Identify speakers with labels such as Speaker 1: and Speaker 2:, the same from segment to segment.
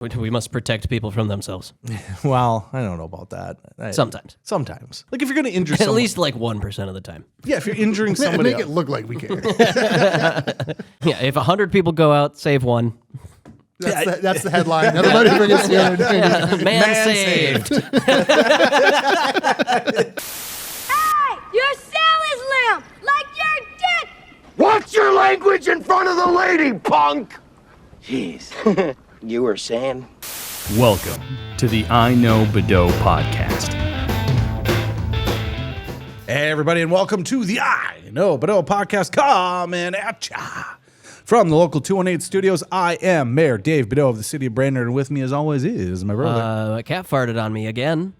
Speaker 1: We must protect people from themselves.
Speaker 2: Well, I don't know about that.
Speaker 1: Sometimes.
Speaker 2: Like if you're going to injure
Speaker 1: At
Speaker 2: someone.
Speaker 1: least like 1% of the time.
Speaker 2: Yeah, if you're injuring somebody
Speaker 3: Make it look like we care.
Speaker 1: Yeah, if 100 people go out, save one.
Speaker 3: That's the headline. Everybody forgets the other day.
Speaker 1: Man saved.
Speaker 4: Hey, your cell is limp, like your dick.
Speaker 5: Watch your language in front of the lady, punk!
Speaker 6: Jeez. You were saying?
Speaker 7: Welcome to the iKnowBadeaux Podcast.
Speaker 2: Hey, everybody, and welcome to the iKnowBadeaux Podcast coming at ya. From the local 218 studios, I am Mayor Dave Badeaux of the city of Brainerd, and with me, as always, is my brother.
Speaker 1: My cat farted on me again.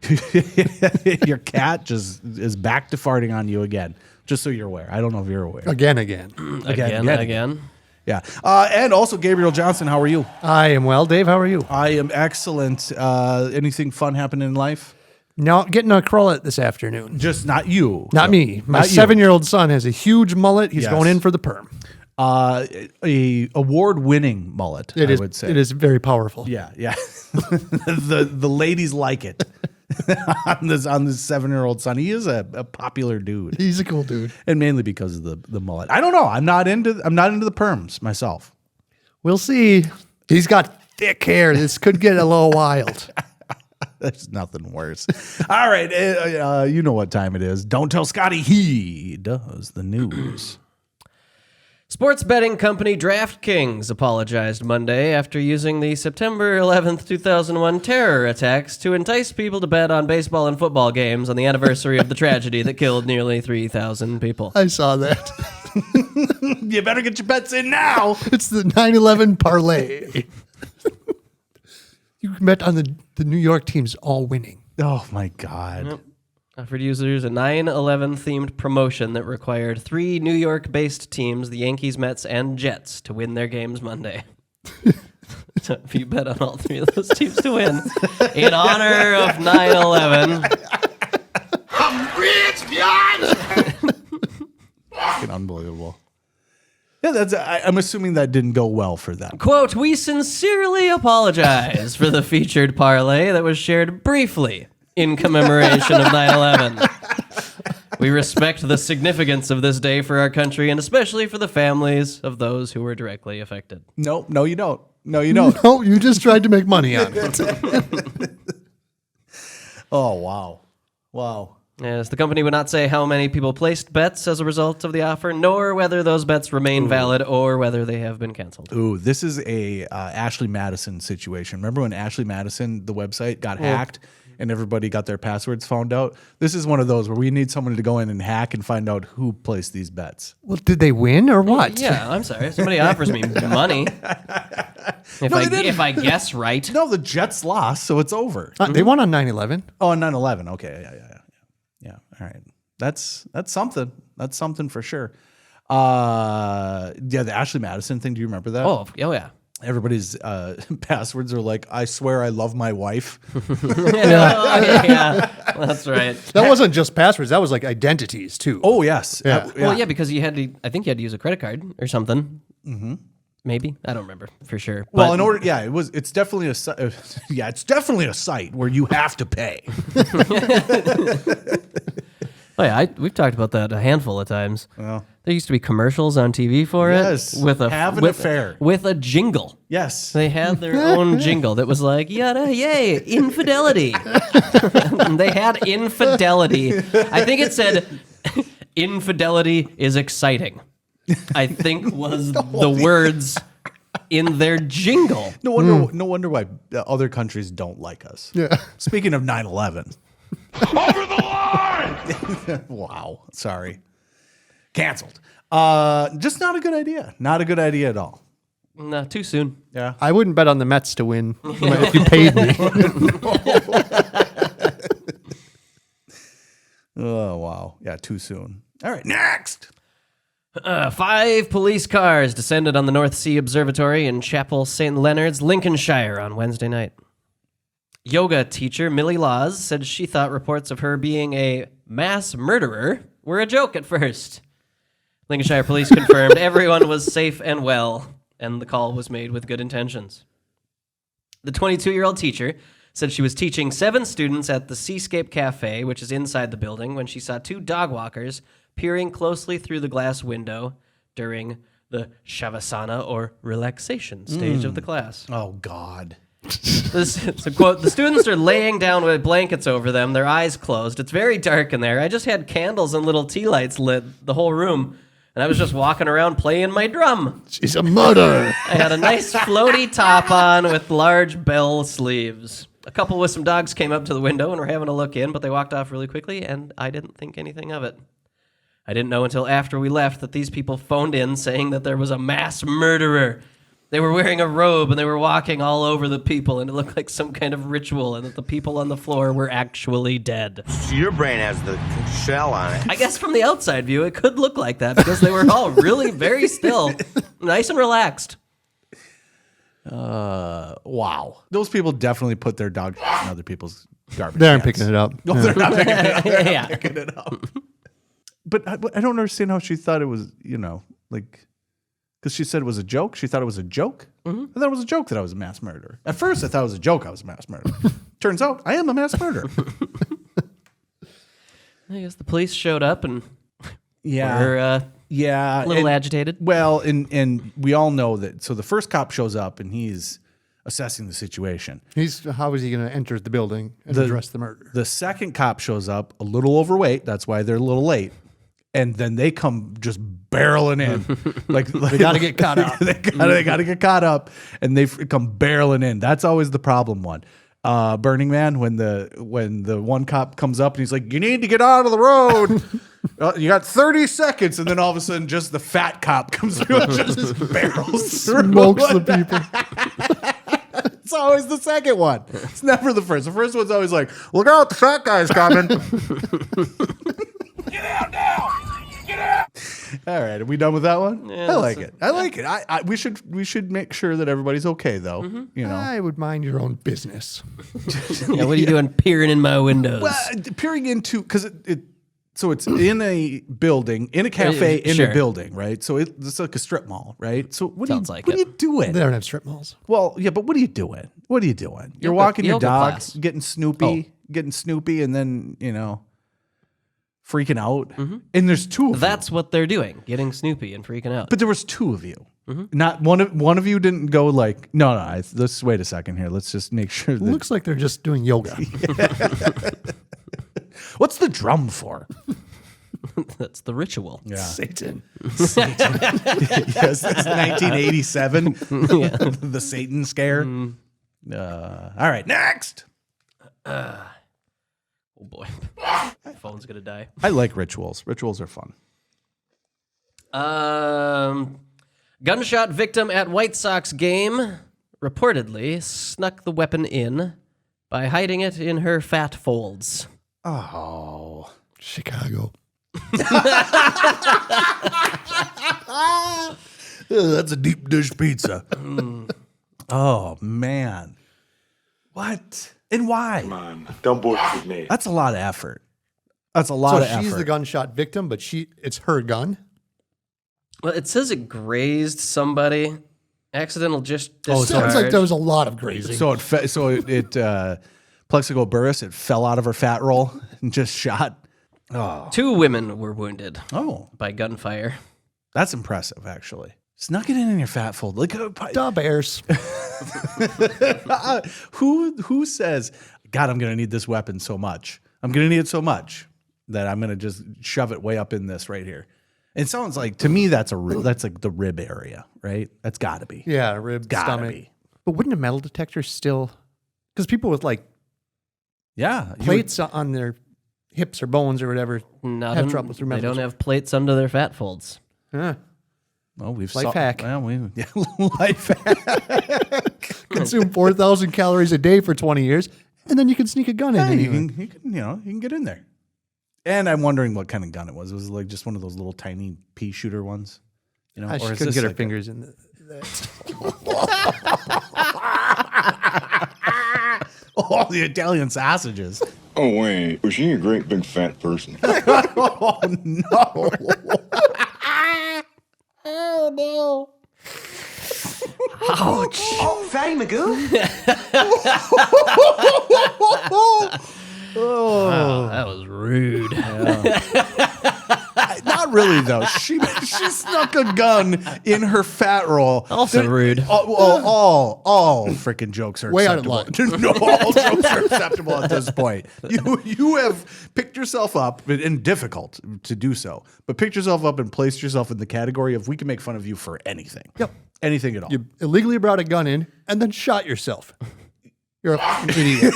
Speaker 2: Your cat just is back to farting on you again, just so you're aware. I don't know if you're aware.
Speaker 3: Again.
Speaker 1: Again.
Speaker 2: Yeah. And also, Gabriel Johnson, how are you?
Speaker 3: I am well. Dave, how are you?
Speaker 2: I am excellent. Anything fun happening in life?
Speaker 3: No, getting a crullet this afternoon.
Speaker 2: Just not you.
Speaker 3: Not me. My
Speaker 2: Not you.
Speaker 3: 7-year-old son has a huge mullet. He's
Speaker 2: Yes.
Speaker 3: going in for the perm.
Speaker 2: A award-winning mullet, I would say.
Speaker 3: It is very powerful.
Speaker 2: Yeah. the ladies like it on this 7-year-old son. He is a popular dude,
Speaker 3: He's a cool dude.
Speaker 2: and mainly because of the mullet. I don't know. I'm not into the perms myself.
Speaker 3: We'll see. He's got thick hair. This could get a little wild.
Speaker 2: There's nothing worse. All right, you know what time it is. Don't tell Scotty he does the news.
Speaker 1: Sports betting company Draftkings apologized Monday after using the September 11th, 2001 terror attacks to entice people to bet on baseball and football games on the anniversary of the tragedy that killed nearly 3,000 people.
Speaker 3: I saw that.
Speaker 2: You better get your bets in now.
Speaker 3: It's the 9/11 parlay. You can bet on the New York teams all winning.
Speaker 2: Oh my God.
Speaker 1: Offered users a 9/11 themed promotion that required 3 New York-based teams, the Yankees, Mets, and Jets, to win their games Monday. So if you bet on all 3 of those teams to win, in honor of 9/11,
Speaker 5: I'm rich, bitch!
Speaker 2: Fucking unbelievable. Yeah, I'm assuming that didn't go well for them.
Speaker 1: quote, "We sincerely apologize for the featured parlay that was shared briefly in commemoration of 9/11. We respect the significance of this day for our country and especially for the families of those who were directly affected."
Speaker 2: No, you don't. No, you don't.
Speaker 3: No, you just tried to make money on it.
Speaker 2: Oh, wow.
Speaker 1: Yes, the company would not say how many people placed bets as a result of the offer, nor whether those bets remain valid or whether they have been canceled.
Speaker 2: Ooh, this is a Ashley Madison situation. Remember when Ashley Madison, the website, got hacked and everybody got their passwords found out? This is one of those where we need someone to go in and hack and find out who placed these bets.
Speaker 3: Well, did they win or what?
Speaker 1: Yeah, I'm sorry. If somebody offers me money, if I guess right.
Speaker 2: No, the Jets lost, so it's over.
Speaker 3: They won on 9/11.
Speaker 2: Oh, on 9/11. Okay, yeah. All right, that's something. That's something for sure. Yeah, the Ashley Madison thing. Do you remember that?
Speaker 1: Oh yeah.
Speaker 2: Everybody's passwords are like, "I swear I love my wife."
Speaker 1: Yeah, that's right.
Speaker 3: That wasn't just passwords. That was like identities too.
Speaker 2: Oh yes.
Speaker 3: Yeah.
Speaker 1: Well, yeah, because you had to. I think you had to use a credit card or something. Mm-hmm. Maybe, I don't remember for sure.
Speaker 2: Well, it's definitely it's definitely a site where you have to pay.
Speaker 1: Oh yeah, we've talked about that a handful of times.
Speaker 2: Well,
Speaker 1: There used to be commercials on TV for
Speaker 2: Yes,
Speaker 1: it.
Speaker 2: have an affair.
Speaker 1: With a jingle.
Speaker 2: yes.
Speaker 1: They had their own jingle that was like, yada, yay, infidelity. They had infidelity. I think it said, infidelity is exciting, I think was the words in their jingle.
Speaker 2: No wonder why other countries don't like us.
Speaker 3: Yeah.
Speaker 2: Speaking of 9/11.
Speaker 5: Over the line!
Speaker 2: Wow. Sorry. Canceled. Just not a good idea. Not a good idea at all.
Speaker 1: No, too soon.
Speaker 2: Yeah.
Speaker 3: I wouldn't bet on the Mets to win if you paid me.
Speaker 2: Oh, wow. Yeah, too soon. All right, next.
Speaker 1: 5 police cars descended on the North Sea Observatory in Chapel St. Leonard's, Lincolnshire on Wednesday night. Yoga teacher Millie Laws said she thought reports of her being a mass murderer were a joke at first. Lincolnshire police confirmed everyone was safe and well, and the call was made with good intentions. The 22-year-old teacher said she was teaching 7 students at the Seascape Cafe, which is inside the building, when she saw 2 dog walkers peering closely through the glass window during the Shavasana, or relaxation stage of the class.
Speaker 2: Oh, God.
Speaker 1: It's a quote, the students are laying down with blankets over them, their eyes closed. It's very dark in there. I just had candles and little tea lights lit the whole room, and I was just walking around playing my drum.
Speaker 3: She's a murderer.
Speaker 1: I had a nice floaty top on with large bell sleeves. A couple with some dogs came up to the window and were having a look in, but they walked off really quickly, and I didn't think anything of it. I didn't know until after we left that these people phoned in saying that there was a mass murderer. They were wearing a robe and they were walking all over the people, and it looked like some kind of ritual, and that the people on the floor were actually dead.
Speaker 6: Your brain has the shell on it.
Speaker 1: I guess from the outside view, it could look like that because they were all really very still, nice and relaxed.
Speaker 2: Wow. Those people definitely put their dog in other people's garbage
Speaker 3: They aren't
Speaker 2: cans.
Speaker 3: picking it up.
Speaker 2: No, they're not picking it up. They're not
Speaker 1: Yeah.
Speaker 2: picking it up. But I don't understand how she thought it was, like, because she said it was a joke. She thought it was a joke. I thought it was a joke that I was a mass murderer. At first, I thought it was a joke I was a mass murderer. Turns out, I am a mass murderer.
Speaker 1: I guess the police showed up and
Speaker 2: Yeah.
Speaker 1: were a little
Speaker 2: and-
Speaker 1: agitated.
Speaker 2: Well, and we all know that. So the first cop shows up and he's assessing the situation.
Speaker 3: How is he going to enter the building and address the murder?
Speaker 2: The second cop shows up a little overweight. That's why they're a little late. And then they come just barreling in. like
Speaker 3: They got to get caught up.
Speaker 2: they got to get caught up, and they come barreling in. That's always the problem one. Burning Man, when the one cop comes up and he's like, "You need to get out of the road. You got 30 seconds," and then all of a sudden, just the fat cop comes through and just barrels through.
Speaker 3: Smokes the people.
Speaker 2: It's always the second one. It's never the first. The first one's always like, "Look out, the fat guy's coming."
Speaker 5: Get out now! Get out!
Speaker 2: All right, are we done with that one?
Speaker 1: Yeah,
Speaker 2: I like it. I like it. We should make sure that everybody's okay, though. You know,
Speaker 3: I would mind your own business.
Speaker 1: Yeah, what are you doing peering in my windows?
Speaker 2: well, peering into because so it's in a building, in a cafe, in
Speaker 1: Sure.
Speaker 2: a building, right? So it's like a strip mall, right? So
Speaker 1: Sounds like
Speaker 2: what
Speaker 1: it.
Speaker 2: are you doing?
Speaker 3: They don't have strip malls.
Speaker 2: Well, yeah, but what are you doing? What are you doing? You're
Speaker 1: Yoga-
Speaker 2: walking your
Speaker 1: yoga
Speaker 2: dog,
Speaker 1: class.
Speaker 2: getting Snoopy, and then freaking out. And there's two of you.
Speaker 1: That's what they're doing, getting Snoopy and freaking out.
Speaker 2: But there was two of you. Not one of you didn't go like, no. Let's wait a second here. Let's just make sure that
Speaker 3: Looks like they're just doing yoga.
Speaker 2: what's the drum for?
Speaker 1: That's the ritual.
Speaker 2: Yeah.
Speaker 3: Satan.
Speaker 2: Yes, that's 1987. The Satan scare. All right, next.
Speaker 1: Oh boy, my phone's gonna die.
Speaker 2: I like rituals. Rituals are fun.
Speaker 1: Gunshot victim at White Sox game reportedly snuck the weapon in by hiding it in her fat folds.
Speaker 2: Oh.
Speaker 3: Chicago.
Speaker 2: That's a deep dish pizza. Oh, man. What? And why?
Speaker 5: Come on, don't bullshit me.
Speaker 2: That's a lot of effort. That's a lot
Speaker 3: So
Speaker 2: of effort.
Speaker 3: she's the gunshot victim, but it's her gun.
Speaker 1: Well, it says it grazed somebody. Accidental just
Speaker 3: Oh,
Speaker 1: discharge.
Speaker 3: it sounds like there was a lot of grazing.
Speaker 2: So it plexico burris, it fell out of her fat roll and just shot.
Speaker 1: 2 women were wounded
Speaker 2: Oh,
Speaker 1: by gunfire.
Speaker 2: that's impressive, actually. Snuck it in your fat fold. Like,
Speaker 3: Duh, bears.
Speaker 2: who says, God, I'm going to need this weapon so much. I'm going to need it so much that I'm going to just shove it way up in this right here. It sounds like, to me, that's like the rib area, right? That's got to be.
Speaker 3: Yeah, rib,
Speaker 2: Gotta
Speaker 3: stomach.
Speaker 2: be.
Speaker 3: But wouldn't a metal detector still? Because people with like
Speaker 2: Yeah.
Speaker 3: plates on their hips or bones or whatever have trouble through
Speaker 1: They
Speaker 3: metal.
Speaker 1: don't have plates under their fat folds.
Speaker 3: Huh.
Speaker 2: Well,
Speaker 3: Life hack.
Speaker 2: Well, life hack.
Speaker 3: Consume 4,000 calories a day for 20 years, and then you can sneak a gun in.
Speaker 2: Hey, you
Speaker 3: anyway.
Speaker 2: can get in there. And I'm wondering what kind of gun it was. It was like just one of those little tiny pea shooter ones. You know,
Speaker 3: She
Speaker 2: or is
Speaker 3: couldn't
Speaker 2: this
Speaker 3: get her
Speaker 2: like
Speaker 3: fingers in
Speaker 2: all the Italian sausages.
Speaker 5: Oh, wait. Was she a great big fat person?
Speaker 2: Oh no! Oh no!
Speaker 1: Ouch!
Speaker 6: Oh, fat Fatty Magoo?
Speaker 1: Wow, that was rude.
Speaker 2: Not really though. She snuck a gun in her fat roll.
Speaker 1: Also rude.
Speaker 2: All freaking jokes are
Speaker 3: Way out of
Speaker 2: acceptable. No, all jokes are acceptable at this point. You have picked yourself up, and difficult to do so, but picked yourself up and placed yourself in the category of we can make fun of you for anything.
Speaker 3: Yep.
Speaker 2: Anything at all.
Speaker 3: You illegally brought a gun in and then shot yourself. You're a fucking idiot.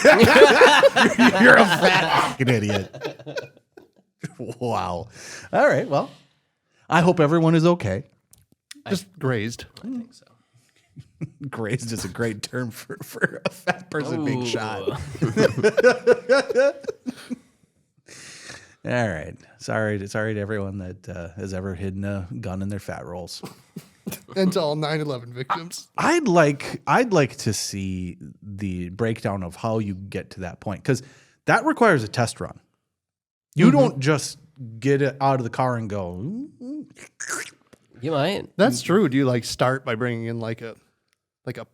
Speaker 2: You're a fat fucking idiot. Wow. All right. Well, I hope everyone is okay.
Speaker 3: Just grazed.
Speaker 1: I think so.
Speaker 2: Grazed is a great term for a fat person being shot. All right. Sorry to everyone that has ever hidden a gun in their fat rolls.
Speaker 3: And to all 9/11 victims.
Speaker 2: I'd like to see the breakdown of how you get to that point, because that requires a test run. You don't just get it out of the car and go.
Speaker 1: You might.
Speaker 3: That's true. Do you like start by bringing in like a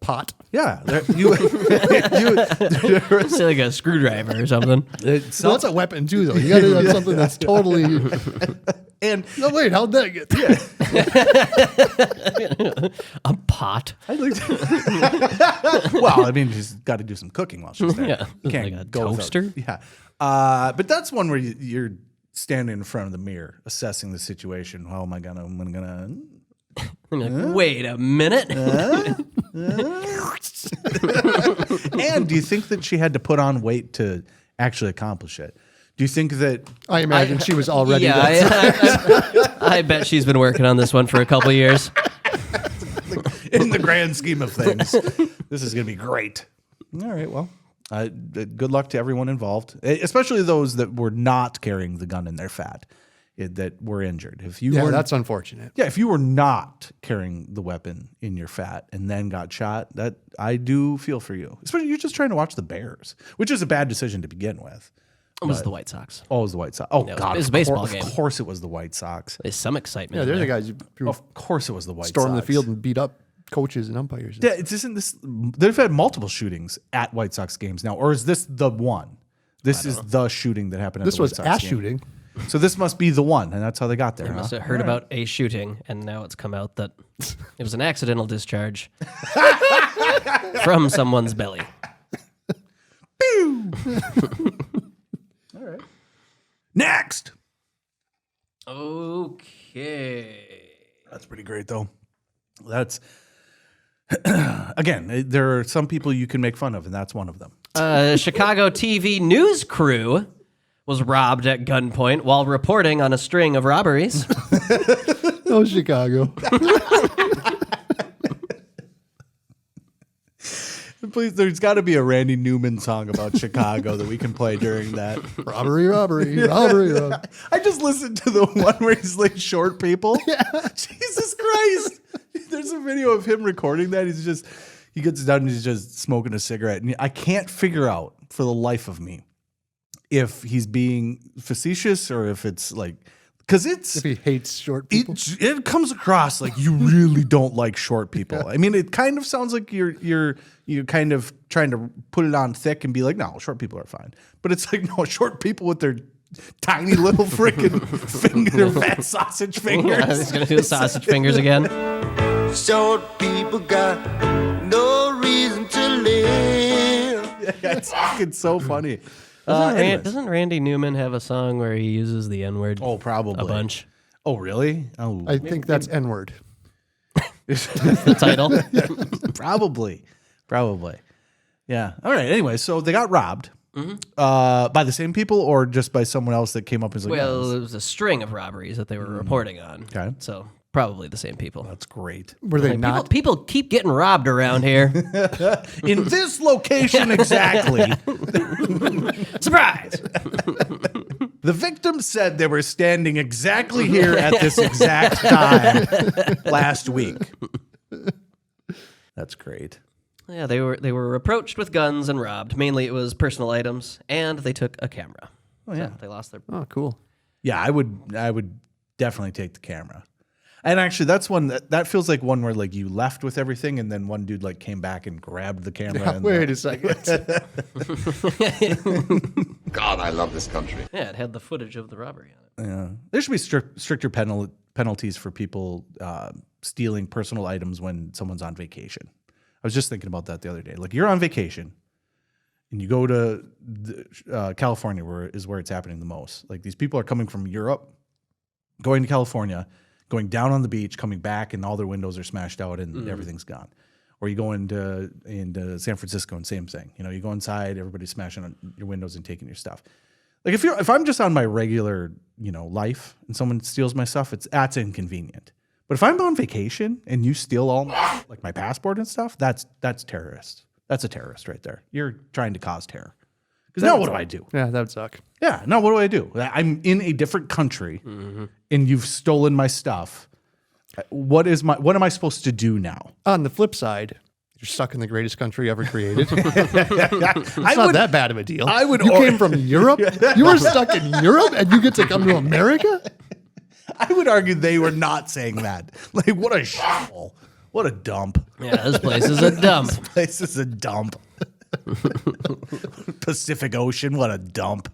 Speaker 3: pot?
Speaker 2: Yeah,
Speaker 1: Say like a screwdriver or something.
Speaker 3: So that's a weapon too, though. You got to have something that's totally.
Speaker 2: And
Speaker 3: No, wait, how'd that get?
Speaker 1: A pot.
Speaker 2: well, I mean, she's got to do some cooking while she's there.
Speaker 1: Yeah.
Speaker 2: You can't
Speaker 1: Like a
Speaker 2: go without-
Speaker 1: toaster?
Speaker 2: Yeah, but that's one where you're standing in front of the mirror, assessing the situation. How am I gonna? I'm gonna.
Speaker 1: I'm like, wait a minute.
Speaker 2: And do you think that she had to put on weight to actually accomplish it? Do you think that?
Speaker 3: I imagine she was already.
Speaker 1: Yeah, I bet she's been working on this one for a couple years.
Speaker 2: In the grand scheme of things, this is going to be great. All right, well, good luck to everyone involved, especially those that were not carrying the gun in their fat, that were injured. If you were,
Speaker 3: that's unfortunate.
Speaker 2: yeah, if you were not carrying the weapon in your fat and then got shot, that I do feel for you. Especially you're just trying to watch the Bears, which is a bad decision to begin with.
Speaker 1: It was the White Sox.
Speaker 2: Oh, it was the White Sox. Oh,
Speaker 1: Yeah,
Speaker 2: God.
Speaker 1: it was a baseball game.
Speaker 2: Of course it was the White Sox.
Speaker 1: There's some excitement.
Speaker 3: Yeah,
Speaker 1: in
Speaker 3: they're the
Speaker 1: there.
Speaker 3: guys who
Speaker 2: Of course it was the White
Speaker 3: stormed
Speaker 2: Sox.
Speaker 3: the field and beat up coaches and umpires.
Speaker 2: Yeah, isn't this? They've had multiple shootings at White Sox games now, or is this the one? This is the shooting that happened.
Speaker 3: This
Speaker 2: at the
Speaker 3: was
Speaker 2: White Sox
Speaker 3: a
Speaker 2: game.
Speaker 3: shooting.
Speaker 2: So this must be the one, and that's how they got there.
Speaker 1: They
Speaker 2: Huh?
Speaker 1: must have heard about a shooting, and now it's come out that it was an accidental discharge from someone's belly.
Speaker 2: All right. Next.
Speaker 1: Okay.
Speaker 2: That's pretty great, though. That's again. There are some people you can make fun of, and that's one of them.
Speaker 1: Chicago TV news crew was robbed at gunpoint while reporting on a string of robberies.
Speaker 3: Oh, Chicago.
Speaker 2: Please, there's got to be a Randy Newman song about Chicago that we can play during that.
Speaker 3: Robbery, robbery, robbery, robbery.
Speaker 2: I just listened to the one where he's like short people. Yeah. Jesus Christ. There's a video of him recording that. He gets done and he's just smoking a cigarette. And I can't figure out for the life of me if he's being facetious or if it's like, because
Speaker 3: If he hates short people.
Speaker 2: it comes across like you really don't like short people. I mean, it kind of sounds like you're kind of trying to put it on thick and be like, no, short people are fine. But it's like, no, short people with their tiny little freaking finger, fat sausage fingers.
Speaker 1: Yeah, he's going to do the sausage fingers again.
Speaker 6: Short people got no reason to live.
Speaker 2: Yeah, it's fucking so funny.
Speaker 1: Doesn't, doesn't Randy Newman have a song where he uses the N-word
Speaker 2: Oh, probably
Speaker 1: a bunch?
Speaker 2: Oh, really? Oh,
Speaker 3: I think that's N-word.
Speaker 1: The title?
Speaker 2: probably. Yeah. All right. Anyway, so they got robbed by the same people or just by someone else that came up as like,
Speaker 1: Well, it was a string of robberies that they were reporting on.
Speaker 2: Okay.
Speaker 1: So probably the same people.
Speaker 2: that's great.
Speaker 3: Were they
Speaker 1: Like,
Speaker 3: not?
Speaker 1: people keep getting robbed around here.
Speaker 2: In this location exactly.
Speaker 1: Surprise!
Speaker 2: The victim said they were standing exactly here at this exact time last week. That's great.
Speaker 1: Yeah, they were approached with guns and robbed. Mainly it was personal items, and they took a camera. Oh,
Speaker 2: yeah.
Speaker 1: So they lost their...
Speaker 3: Oh, cool.
Speaker 2: Yeah, I would definitely take the camera. And actually, that's one that feels like one where like you left with everything, and then one dude like came back and grabbed the camera. And
Speaker 3: Wait a second.
Speaker 5: God, I love this country.
Speaker 1: Yeah, it had the footage of the robbery on it.
Speaker 2: Yeah. There should be stricter penalties for people stealing personal items when someone's on vacation. I was just thinking about that the other day. Like you're on vacation, and you go to California, where it's happening the most. Like these people are coming from Europe, going to California, going down on the beach, coming back, and all their windows are smashed out and everything's gone. Or you go into San Francisco and same thing. You know, you go inside, everybody's smashing on your windows and taking your stuff. Like if I'm just on my regular, life and someone steals my stuff, that's inconvenient. But if I'm on vacation and you steal all my passport and stuff, that's terrorist. That's a terrorist right there. You're trying to cause terror. Because now what do I do?
Speaker 3: Yeah, that would suck.
Speaker 2: Yeah, now what do I do? I'm in a different country and you've stolen my stuff. What am I supposed to do now?
Speaker 3: On the flip side, you're stuck in the greatest country ever created. It's not that bad of a deal. You came from Europe? You were stuck in Europe and you get to come to America?
Speaker 2: I would argue they were not saying that. Like, what a shithole. What a dump.
Speaker 1: Yeah, this place is a dump.
Speaker 2: This place is a dump. Pacific Ocean, what a dump.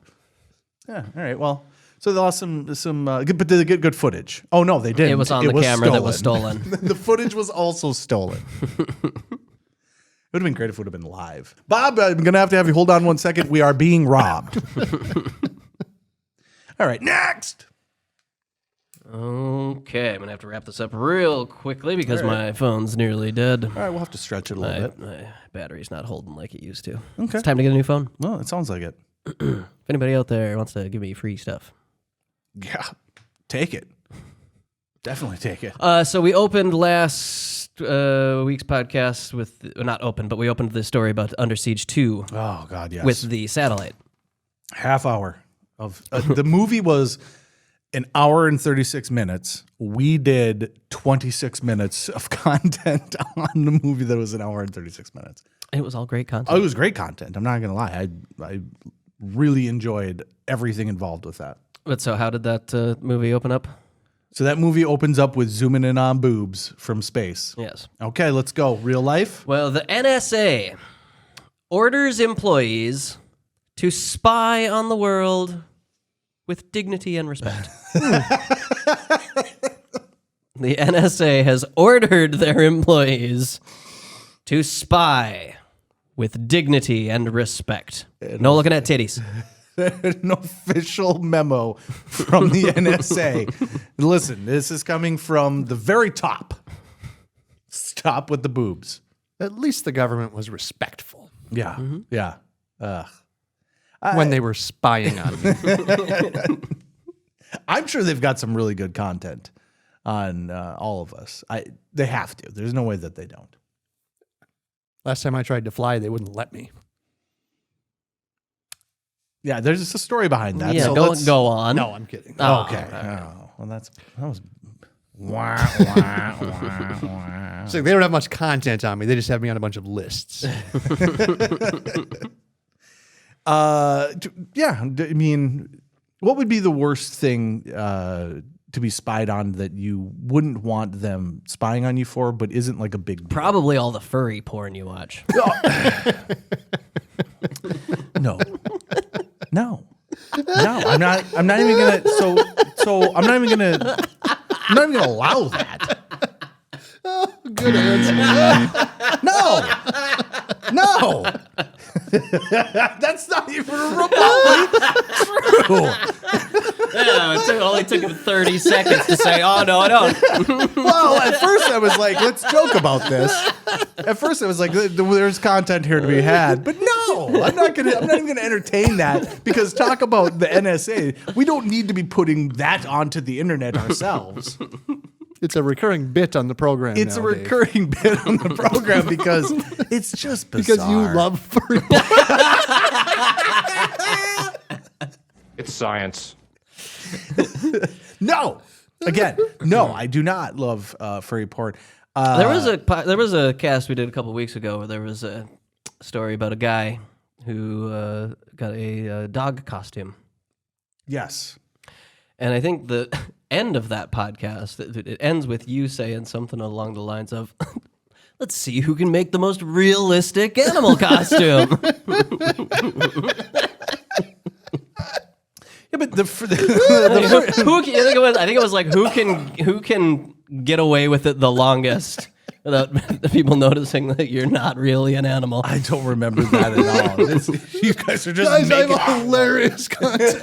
Speaker 2: Yeah, all right, well, so they lost some good, but did they get good footage? Oh, no, they didn't.
Speaker 1: It was on the camera that was stolen.
Speaker 2: The footage was also stolen. It would have been great if it would have been live. Bob, I'm going to have you hold on one second. We are being robbed. All right, next.
Speaker 1: Okay, I'm going to have to wrap this up real quickly because my phone's nearly dead.
Speaker 2: All right, we'll have to stretch it a little bit.
Speaker 1: My battery's not holding like it used to.
Speaker 2: Okay.
Speaker 1: It's time to get a new phone.
Speaker 2: Well, it sounds like it.
Speaker 1: If anybody out there wants to give me free stuff.
Speaker 2: Yeah, take it. Definitely take it.
Speaker 1: So we opened last week's podcast with, not opened, but we opened the story about Under Siege 2
Speaker 2: Oh, God, yes.
Speaker 1: with the satellite.
Speaker 2: Half hour of the movie was an hour and 36 minutes. We did 26 minutes of content on the movie that was an hour and 36 minutes.
Speaker 1: It was all great content.
Speaker 2: Oh, it was great content. I'm not going to lie. I really enjoyed everything involved with that.
Speaker 1: But so how did that movie open up?
Speaker 2: So that movie opens up with zooming in on boobs from space.
Speaker 1: Yes.
Speaker 2: Okay, let's go. Real life?
Speaker 1: Well, the NSA orders employees to spy on the world with dignity and respect. The NSA has ordered their employees to spy with dignity and respect. No looking at titties.
Speaker 2: An official memo from the NSA. Listen, this is coming from the very top. Stop with the boobs.
Speaker 3: At least the government was respectful
Speaker 2: Yeah, yeah.
Speaker 3: when they were spying on me.
Speaker 2: I'm sure they've got some really good content on all of us. They have to. There's no way that they don't.
Speaker 3: Last time I tried to fly, they wouldn't let me.
Speaker 2: Yeah, there's just a story behind that.
Speaker 1: Yeah,
Speaker 2: so
Speaker 1: don't go on.
Speaker 3: No, I'm kidding.
Speaker 1: Oh,
Speaker 2: Okay.
Speaker 1: right.
Speaker 2: Oh, well, that was. Wah, wah, wah, wah.
Speaker 3: So they don't have much content on me. They just have me on a bunch of lists.
Speaker 2: Yeah. I mean, what would be the worst thing to be spied on that you wouldn't want them spying on you for, but isn't like a big deal?
Speaker 1: Probably all the furry porn you watch.
Speaker 2: No. No. I'm not even gonna. So I'm not even gonna allow that.
Speaker 3: Good answer.
Speaker 2: No. That's not even remotely true.
Speaker 1: Yeah, it only took him 30 seconds to say, oh, no, I don't.
Speaker 2: Well, at first I was like, let's joke about this. At first I was like, there's content here to be had. But no, I'm not even gonna entertain that, because talk about the NSA. We don't need to be putting that onto the internet ourselves.
Speaker 3: It's a recurring bit on the program.
Speaker 2: It's
Speaker 3: now,
Speaker 2: a
Speaker 3: Dave.
Speaker 2: recurring bit on the program because it's just bizarre.
Speaker 3: Because you love furry.
Speaker 5: It's science.
Speaker 2: No. Again, no, I do not love furry porn.
Speaker 1: There was a cast we did a couple weeks ago where there was a story about a guy who got a dog costume.
Speaker 2: Yes.
Speaker 1: And I think end of that podcast, it ends with you saying something along the lines of, let's see who can make the most realistic animal costume.
Speaker 2: Yeah, but
Speaker 1: I think it was like who can get away with it the longest without the people noticing that you're not really an animal.
Speaker 2: I don't remember that at all. You guys are just
Speaker 3: I'm
Speaker 2: making
Speaker 3: a hilarious content.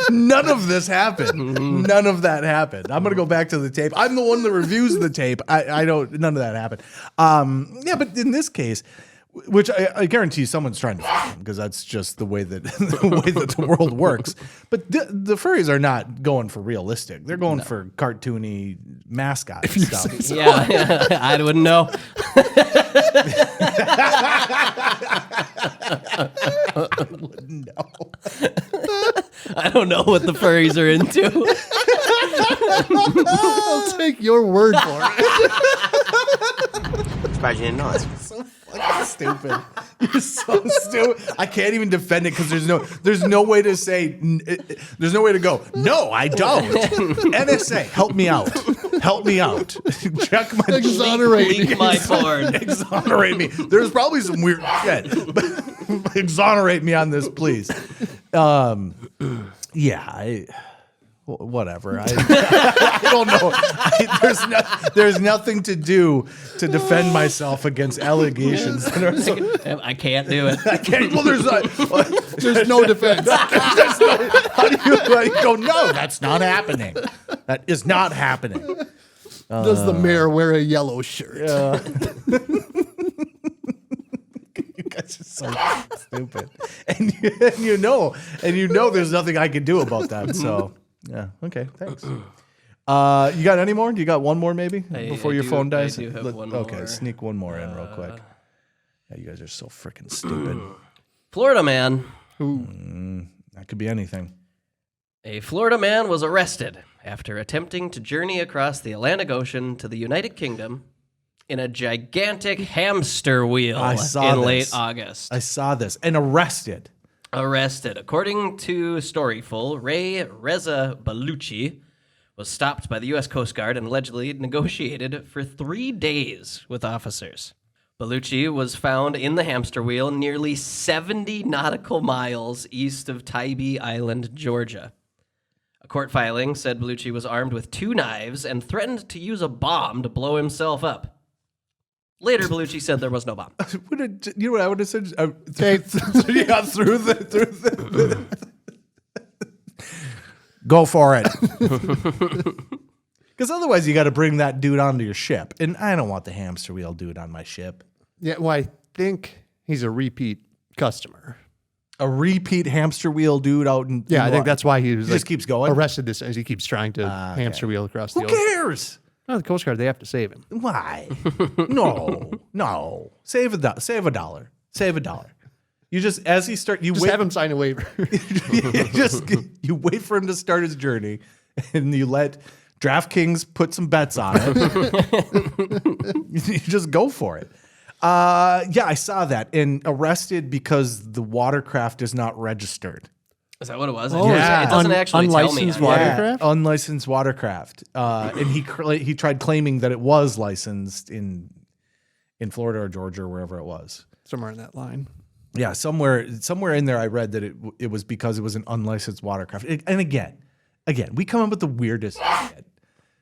Speaker 2: None of this happened. None of that happened. I'm gonna go back to the tape. I'm the one that reviews the tape. I don't. None of that happened. Yeah, but in this case, which I guarantee someone's trying to f because that's just the way that the world works. But the furries are not going for realistic. They're going for cartoony mascot stuff.
Speaker 1: Yeah, I wouldn't know.
Speaker 2: No.
Speaker 1: I don't know what the furries are into.
Speaker 3: I'll take your word for it.
Speaker 5: Surprised you didn't know it.
Speaker 2: So fucking stupid. You're so stupid. I can't even defend it because there's no way to say, there's no way to go, no, I don't. NSA, help me out. Help me out. Check my
Speaker 3: Exonerate me.
Speaker 1: Leak my porn.
Speaker 2: Exonerate me. There's probably some weird shit. But exonerate me on this, please. Yeah, whatever. I don't know. There's nothing to do to defend myself against allegations that are so.
Speaker 1: I can't do it.
Speaker 2: I can't. Well, there's
Speaker 3: no defense.
Speaker 2: how do you go? No, that's not happening. That is not happening.
Speaker 3: Does the mayor wear a yellow shirt?
Speaker 2: You guys are so stupid, and you know, there's nothing I can do about that. So, yeah, okay, thanks. You got any more? You got one more, maybe, before your phone dies?
Speaker 1: I do have one more.
Speaker 2: Okay, sneak one more in real quick. Yeah, you guys are so freaking stupid.
Speaker 1: Florida man.
Speaker 2: That could be anything.
Speaker 1: A Florida man was arrested after attempting to journey across the Atlantic Ocean to the United Kingdom in a gigantic hamster wheel
Speaker 2: I saw
Speaker 1: in
Speaker 2: this.
Speaker 1: late August.
Speaker 2: I saw this and arrested.
Speaker 1: According to Storyful, Reza Baluchi was stopped by the U.S. Coast Guard and allegedly negotiated for 3 days with officers. Baluchi was found in the hamster wheel nearly 70 nautical miles east of Tybee Island, Georgia. A court filing said Baluchi was armed with 2 knives and threatened to use a bomb to blow himself up. Later, Baluchi said there was no bomb.
Speaker 2: You know what I would have said? Yeah, through the go for it. Because otherwise, you got to bring that dude onto your ship, and I don't want the hamster wheel dude on my ship.
Speaker 3: Yeah, well, I think he's a repeat customer.
Speaker 2: A repeat hamster wheel dude out in
Speaker 3: I think that's why he was
Speaker 2: just keeps going.
Speaker 3: arrested this as he keeps trying to hamster wheel across the
Speaker 2: Who
Speaker 3: ocean.
Speaker 2: cares?
Speaker 3: No, the Coast Guard, they have to save him.
Speaker 2: Why? No. Save a dollar. Save a dollar. You just as he start, you
Speaker 3: Just
Speaker 2: wait.
Speaker 3: have him sign a waiver.
Speaker 2: you wait for him to start his journey, and you let DraftKings put some bets on it. You just go for it. Yeah, I saw that and arrested because the watercraft is not registered.
Speaker 1: Is that what it was?
Speaker 2: yeah.
Speaker 1: It doesn't actually tell me.
Speaker 3: Unlicensed watercraft?
Speaker 2: Yeah, unlicensed watercraft. And he tried claiming that it was licensed in Florida or Georgia or wherever it was.
Speaker 3: Somewhere in that line.
Speaker 2: Yeah, somewhere in there I read that it was because it was an unlicensed watercraft. And again, we come up with the weirdest shit.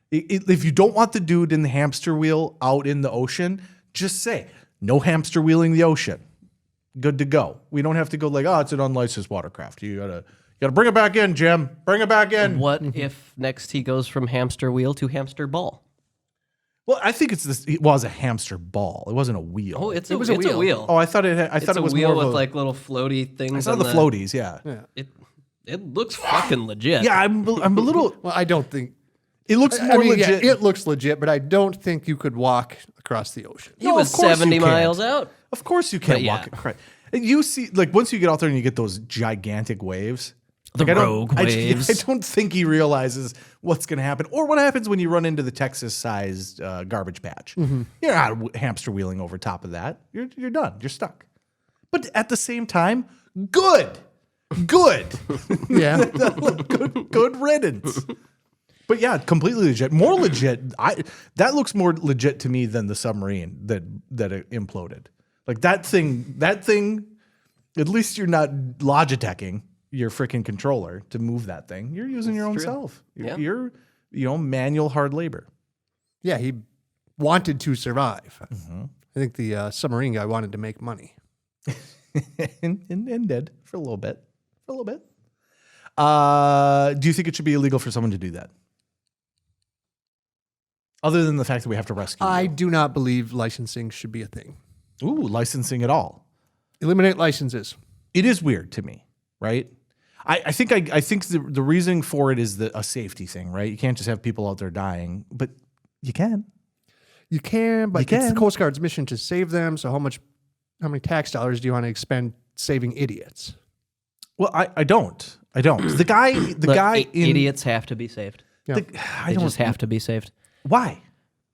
Speaker 2: If you don't want the dude in the hamster wheel out in the ocean, just say no hamster wheeling the ocean. Good to go. We don't have to go like, oh, it's an unlicensed watercraft. You gotta bring it back in, Jim. Bring it back in.
Speaker 1: What if next he goes from hamster wheel to hamster ball?
Speaker 2: Well, I think it was a hamster ball. It wasn't a wheel.
Speaker 1: Oh, it's a
Speaker 3: wheel.
Speaker 1: wheel.
Speaker 2: Oh, I thought it
Speaker 1: It's
Speaker 2: it
Speaker 1: a
Speaker 2: was
Speaker 1: wheel
Speaker 2: more
Speaker 1: with
Speaker 2: of a,
Speaker 1: like little floaty things.
Speaker 2: I saw
Speaker 1: on
Speaker 2: the floaties. Yeah.
Speaker 1: It looks fucking legit.
Speaker 2: Yeah, I'm a little.
Speaker 3: Well, I don't think.
Speaker 2: It looks more legit.
Speaker 3: Yeah, it looks legit, but I don't think you could walk across the ocean.
Speaker 1: He was
Speaker 2: of course
Speaker 1: 70
Speaker 2: you can't.
Speaker 1: miles out.
Speaker 2: Of course you can't
Speaker 1: But yeah.
Speaker 2: walk across. You see, like once you get out there and you get those gigantic waves,
Speaker 1: The
Speaker 2: like,
Speaker 1: rogue waves.
Speaker 2: I don't think he realizes what's going to happen, or what happens when you run into the Texas-sized garbage patch.
Speaker 3: Mm-hmm.
Speaker 2: You're not hamster wheeling over top of that. You're done. You're stuck. But at the same time, good. Good.
Speaker 3: Yeah.
Speaker 2: Good riddance. But yeah, completely legit. More legit. That looks more legit to me than the submarine that imploded. Like that thing. At least you're not Logiteching your freaking controller to move that thing. You're using your own self. You're manual hard labor.
Speaker 3: Yeah, he wanted to survive. Mm-hmm. I think the submarine guy wanted to make money.
Speaker 2: and did for a little bit. Do you think it should be illegal for someone to do that? Other than the fact that we have to rescue
Speaker 3: I
Speaker 2: you.
Speaker 3: do not believe licensing should be a thing.
Speaker 2: Ooh, licensing at all.
Speaker 3: Eliminate licenses.
Speaker 2: It is weird to me, right? I think the reasoning for it is a safety thing, right? You can't just have people out there dying, but you can.
Speaker 3: You can, but it's the Coast Guard's mission to save them. So how many tax dollars do you want to expend saving idiots?
Speaker 2: Well, I don't. The guy
Speaker 1: idiots have to be saved.
Speaker 3: Yeah.
Speaker 1: They just have to be saved.
Speaker 2: Why?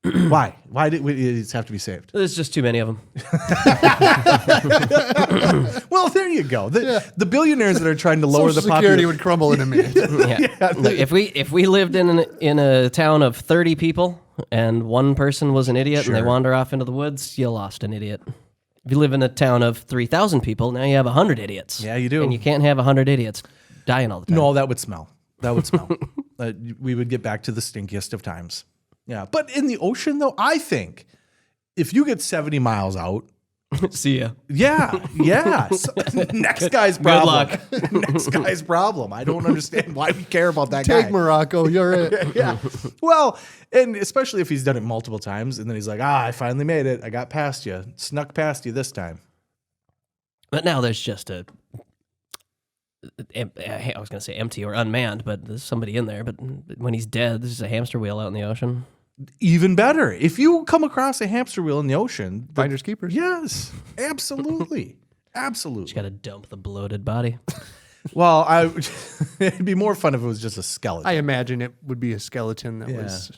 Speaker 2: Why? Why did idiots have to be saved?
Speaker 1: There's just too many of them.
Speaker 2: Well, there you go. The billionaires that are trying to lower the
Speaker 3: Social Security
Speaker 2: population
Speaker 3: would crumble in a minute.
Speaker 1: Yeah. Look, if we lived in a town of 30 people and one person was an idiot and they wander off into the woods, you lost an idiot. If you live in a town of 3,000 people, now you have 100 idiots.
Speaker 2: Yeah, you do.
Speaker 1: And you can't have 100 idiots dying all the time.
Speaker 2: No, that would smell. We would get back to the stinkiest of times. Yeah, but in the ocean, though, I think if you get 70 miles out,
Speaker 1: see ya.
Speaker 2: Yeah. So, next guy's problem. Good luck. Next guy's problem. I don't understand why we care about that guy.
Speaker 3: Take Morocco, you're it.
Speaker 2: Yeah. Well, and especially if he's done it multiple times, and then he's like, I finally made it. I got past you. Snuck past you this time.
Speaker 1: But now there's just I was going to say empty or unmanned, but there's somebody in there. But when he's dead, there's just a hamster wheel out in the ocean.
Speaker 2: Even better. If you come across a hamster wheel in the ocean,
Speaker 3: finders keepers.
Speaker 2: Yes, absolutely. Absolutely.
Speaker 1: Just got to dump the bloated body.
Speaker 2: Well, it'd be more fun if it was just a skeleton.
Speaker 3: I imagine it would be a skeleton that was.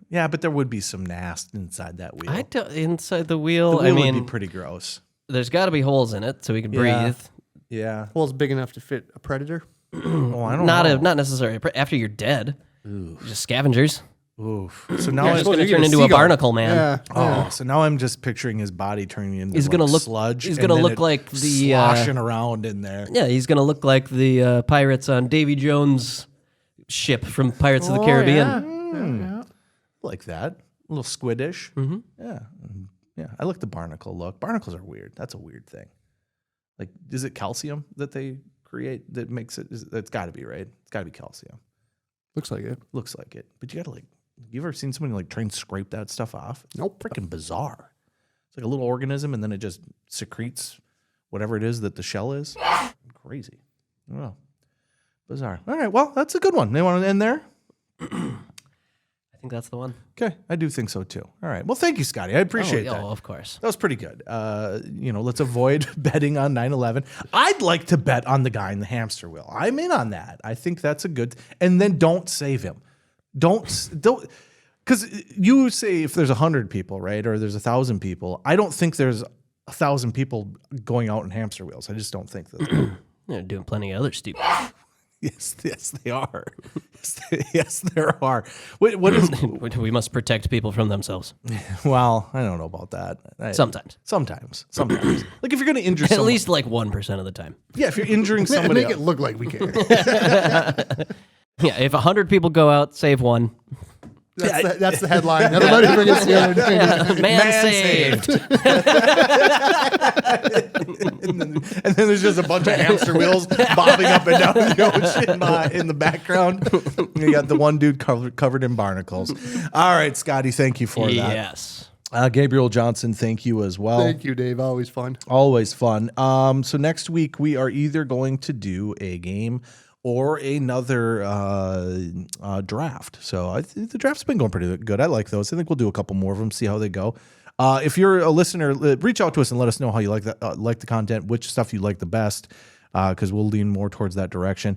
Speaker 2: Yeah, but there would be some nast inside that wheel.
Speaker 1: Inside the wheel,
Speaker 2: would be pretty gross.
Speaker 1: There's got to be holes in it so we can breathe.
Speaker 2: Yeah.
Speaker 3: Holes big enough to fit a predator?
Speaker 2: Oh, I don't know.
Speaker 1: Not necessarily. After you're dead, just scavengers.
Speaker 2: Oof. So now
Speaker 1: I'm just going to turn into a barnacle man.
Speaker 3: Yeah.
Speaker 2: Oh, so now I'm just picturing his body turning into sludge.
Speaker 1: He's going to look like the
Speaker 2: sloshing around in there.
Speaker 1: Yeah, he's going to look like the pirates on Davy Jones' ship from Pirates of the Caribbean.
Speaker 3: Yeah.
Speaker 2: Like that. A little squiddish. Mm-hmm. Yeah. I like the barnacle look. Barnacles are weird. That's a weird thing. Like, is it calcium that they create that makes it? It's got to be, right? It's got to be calcium.
Speaker 3: Looks like it.
Speaker 2: But you got to you ever seen somebody try and scrape that stuff off? It's
Speaker 3: Nope.
Speaker 2: Freaking bizarre. It's like a little organism and then it just secretes whatever it is that the shell is. Crazy. Oh, bizarre. All right. Well, that's a good one. They want to end there?
Speaker 1: I think that's the one.
Speaker 2: Okay. I do think so too. All right. Well, thank you, Scotty. I appreciate that.
Speaker 1: Oh, of course.
Speaker 2: That was pretty good. Let's avoid betting on 9/11. I'd like to bet on the guy in the hamster wheel. I'm in on that. I think that's a good. And then don't save him. Don't, because you say if there's 100 people, right, or there's 1,000 people. I don't think there's 1,000 people going out in hamster wheels. I just don't think that.
Speaker 1: They're doing plenty of other stupid.
Speaker 2: Yes, they are. Yes, there are. What is?
Speaker 1: We must protect people from themselves.
Speaker 2: Well, I don't know about that.
Speaker 1: Sometimes.
Speaker 2: Like if you're going to injure
Speaker 1: At
Speaker 2: someone,
Speaker 1: least like 1% of the time.
Speaker 2: yeah, if you're injuring somebody,
Speaker 3: Make it look like we care.
Speaker 1: Yeah, if 100 people go out, save one.
Speaker 3: That's the headline. Everybody bring us together.
Speaker 1: Man saved.
Speaker 2: and then there's just a bunch of hamster wheels bobbing up and down the ocean in the background. You got the one dude covered in barnacles. All right, Scotty, thank you for that.
Speaker 1: Yes.
Speaker 2: Gabriel Johnson, thank you as well.
Speaker 3: Thank you, Dave. Always fun.
Speaker 2: Always fun. So next week we are either going to do a game or another draft. So the draft's been going pretty good. I like those. I think we'll do a couple more of them, see how they go. If you're a listener, reach out to us and let us know how you like the content, which stuff you like the best, because we'll lean more towards that direction.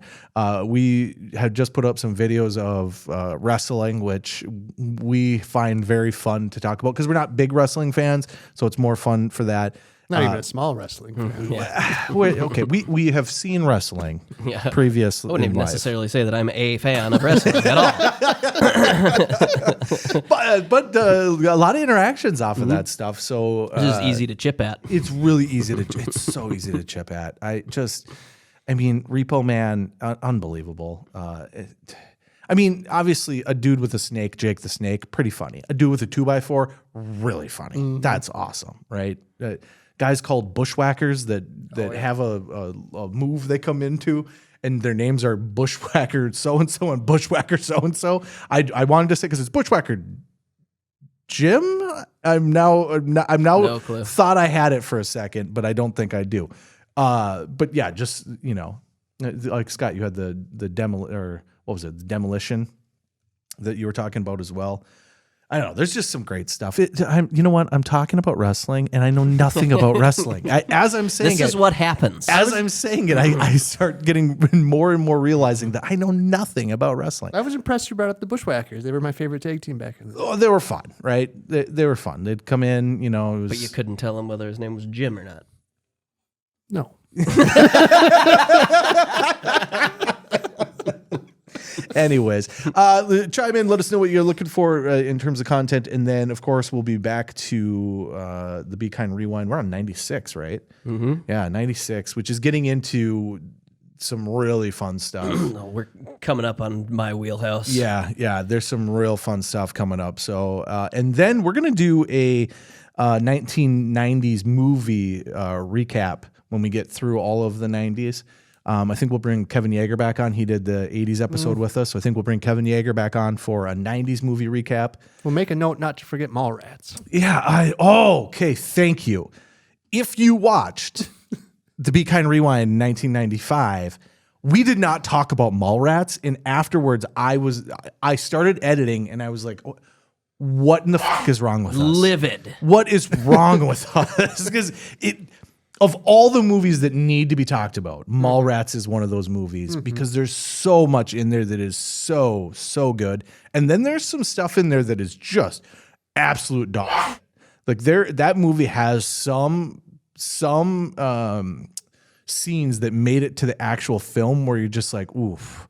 Speaker 2: We had just put up some videos of wrestling, which we find very fun to talk about because we're not big wrestling fans, so it's more fun for that.
Speaker 3: Not even a small wrestling fan.
Speaker 2: Wait, okay, we have seen wrestling previously.
Speaker 1: I wouldn't even
Speaker 2: in life.
Speaker 1: necessarily say that I'm a fan of wrestling at all.
Speaker 2: but a lot of interactions off of that stuff. So
Speaker 1: It's just easy to chip at.
Speaker 2: it's really easy to. It's so easy to chip at. I mean, Repo Man, unbelievable. I mean, obviously, a dude with a snake, Jake the Snake, pretty funny. A dude with a 2x4, really funny. That's awesome, right? Guys called bushwhackers that have a move they come into, and their names are Bushwhacker so-and-so and Bushwhacker so-and-so. I wanted to say, because it's Bushwhacker Jim. I'm now
Speaker 1: No clue.
Speaker 2: thought I had it for a second, but I don't think I do. But yeah, just, like Scott, you had the demolition that you were talking about as well. I don't know. There's just some great stuff. You know what? I'm talking about wrestling, and I know nothing about wrestling. As I'm saying
Speaker 1: This is what happens.
Speaker 2: As I'm saying it, I start getting more and more realizing that I know nothing about wrestling.
Speaker 3: I was impressed you brought up the Bushwhackers. They were my favorite tag team back in the day.
Speaker 2: Oh, they were fun, right? They were fun. They'd come in, it was,
Speaker 1: But you couldn't tell him whether his name was Jim or not.
Speaker 3: No.
Speaker 2: Anyways, chime in. Let us know what you're looking for in terms of content, and then of course we'll be back to the Be Kind Rewind. We're on 96, right? Mm-hmm. Yeah, 96, which is getting into some really fun stuff.
Speaker 1: We're coming up on my wheelhouse.
Speaker 2: Yeah. There's some real fun stuff coming up. So, and then we're gonna do a 1990s movie recap when we get through all of the 90s. I think we'll bring Kevin Yeager back on. He did the 80s episode with us. So I think we'll bring Kevin Yeager back on for a 90s movie recap.
Speaker 3: We'll make a note not to forget Mallrats.
Speaker 2: Yeah. Okay. Thank you. If you watched the Be Kind Rewind in 1995, we did not talk about Mallrats. And afterwards, I started editing and I was like, what in the fuck is wrong with us?
Speaker 1: Livid.
Speaker 2: What is wrong with us? Because of all the movies that need to be talked about, Mallrats is one of those movies because there's so much in there that is so, so good. And then there's some stuff in there that is just absolute dog. Like that movie has some scenes that made it to the actual film where you're just like, oof.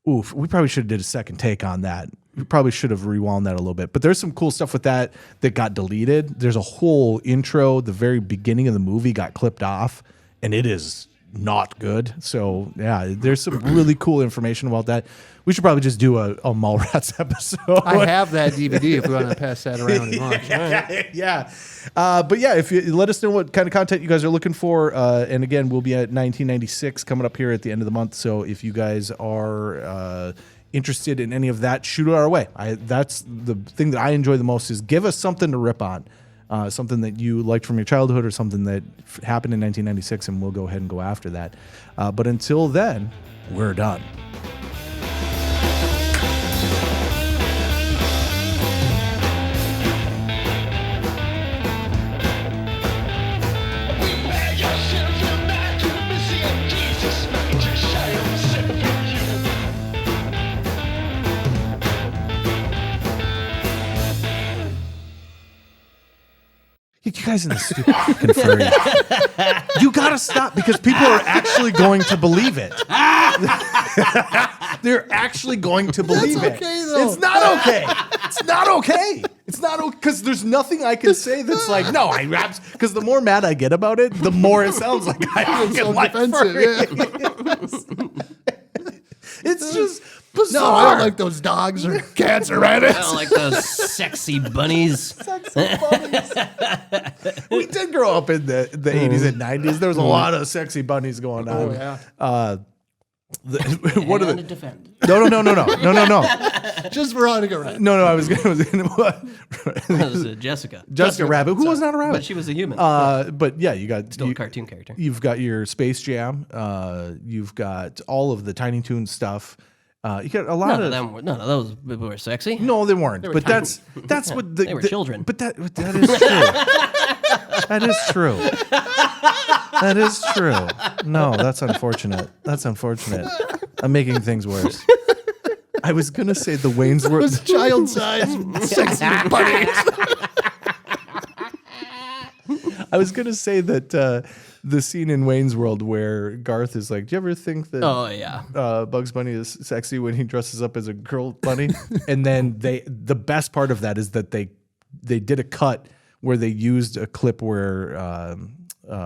Speaker 2: We probably should have did a second take on that. We probably should have rewound that a little bit. But there's some cool stuff with that got deleted. There's a whole intro. The very beginning of the movie got clipped off, and it is not good. So, yeah, there's some really cool information about that. We should probably just do a Mallrats episode.
Speaker 3: I have that DVD if we want to pass that around and watch.
Speaker 2: Yeah. But yeah, if you let us know what kind of content you guys are looking for, and again, we'll be at 1996 coming up here at the end of the month. So if you guys are interested in any of that, shoot it our way. That's the thing that I enjoy the most is give us something to rip on, something that you liked from your childhood or something that happened in 1996, and we'll go ahead and go after that. But until then, we're done. You guys in the stupid fucking furry. You gotta stop because people are actually going to believe it. They're actually going to believe it.
Speaker 3: Okay, though.
Speaker 2: It's not okay. It's not okay. It's not okay because there's nothing I can say that's like, no, I raps. Because the more mad I get about it, the more it sounds like I fucking like furry. It's just bizarre.
Speaker 3: No, I don't like those dogs or cats or rabbits.
Speaker 1: I don't like those sexy bunnies.
Speaker 2: We did grow up in the 80s and 90s. There was a lot of sexy bunnies going on.
Speaker 3: Oh, yeah.
Speaker 2: What are
Speaker 1: to
Speaker 2: the
Speaker 1: defend.
Speaker 2: No.
Speaker 3: Just Veronica, right?
Speaker 2: No, I was gonna
Speaker 1: That was Jessica.
Speaker 2: Jessica Rabbit, who was not a rabbit.
Speaker 1: But she was a human.
Speaker 2: But yeah, you got
Speaker 1: Still a cartoon character.
Speaker 2: You've got your Space Jam. You've got all of the Tiny Toons stuff. You got a lot
Speaker 1: None of those were sexy.
Speaker 2: No, they weren't. But that's what
Speaker 1: They were children.
Speaker 2: But that is true. That is true. That is true. No, that's unfortunate. I'm making things worse. I was gonna say the Wayne's World
Speaker 3: Child-sized sexy bunnies.
Speaker 2: I was gonna say that the scene in Wayne's World where Garth is like, "Do you ever think that Bugs Bunny is sexy when he dresses up as a girl bunny?" And then the best part of that is that they did a cut where they used a clip where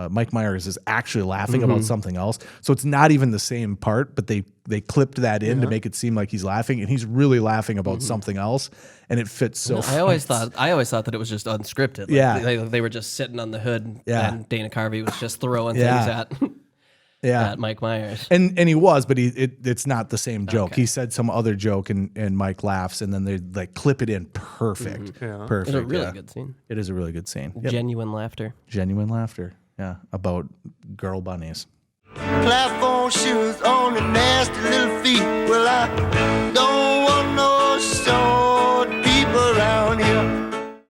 Speaker 2: Mike Myers is actually laughing about something else. So it's not even the same part, but they clipped that in to make it seem like he's laughing, and he's really laughing about something else, and it fits so.
Speaker 1: I always thought that it was just unscripted. Like they were just sitting on the hood, and Dana Carvey was just throwing things at Mike Myers.
Speaker 2: And he was, but it's not the same joke. Okay. He said some other joke, and Mike laughs, and then they like clip it in perfect. Perfect.
Speaker 1: It's a really good scene.
Speaker 2: It is a really good scene. Yep.
Speaker 1: Genuine laughter.
Speaker 2: Genuine laughter. Yeah, about girl bunnies.
Speaker 6: Platform shoes on the nasty little feet. Well, I don't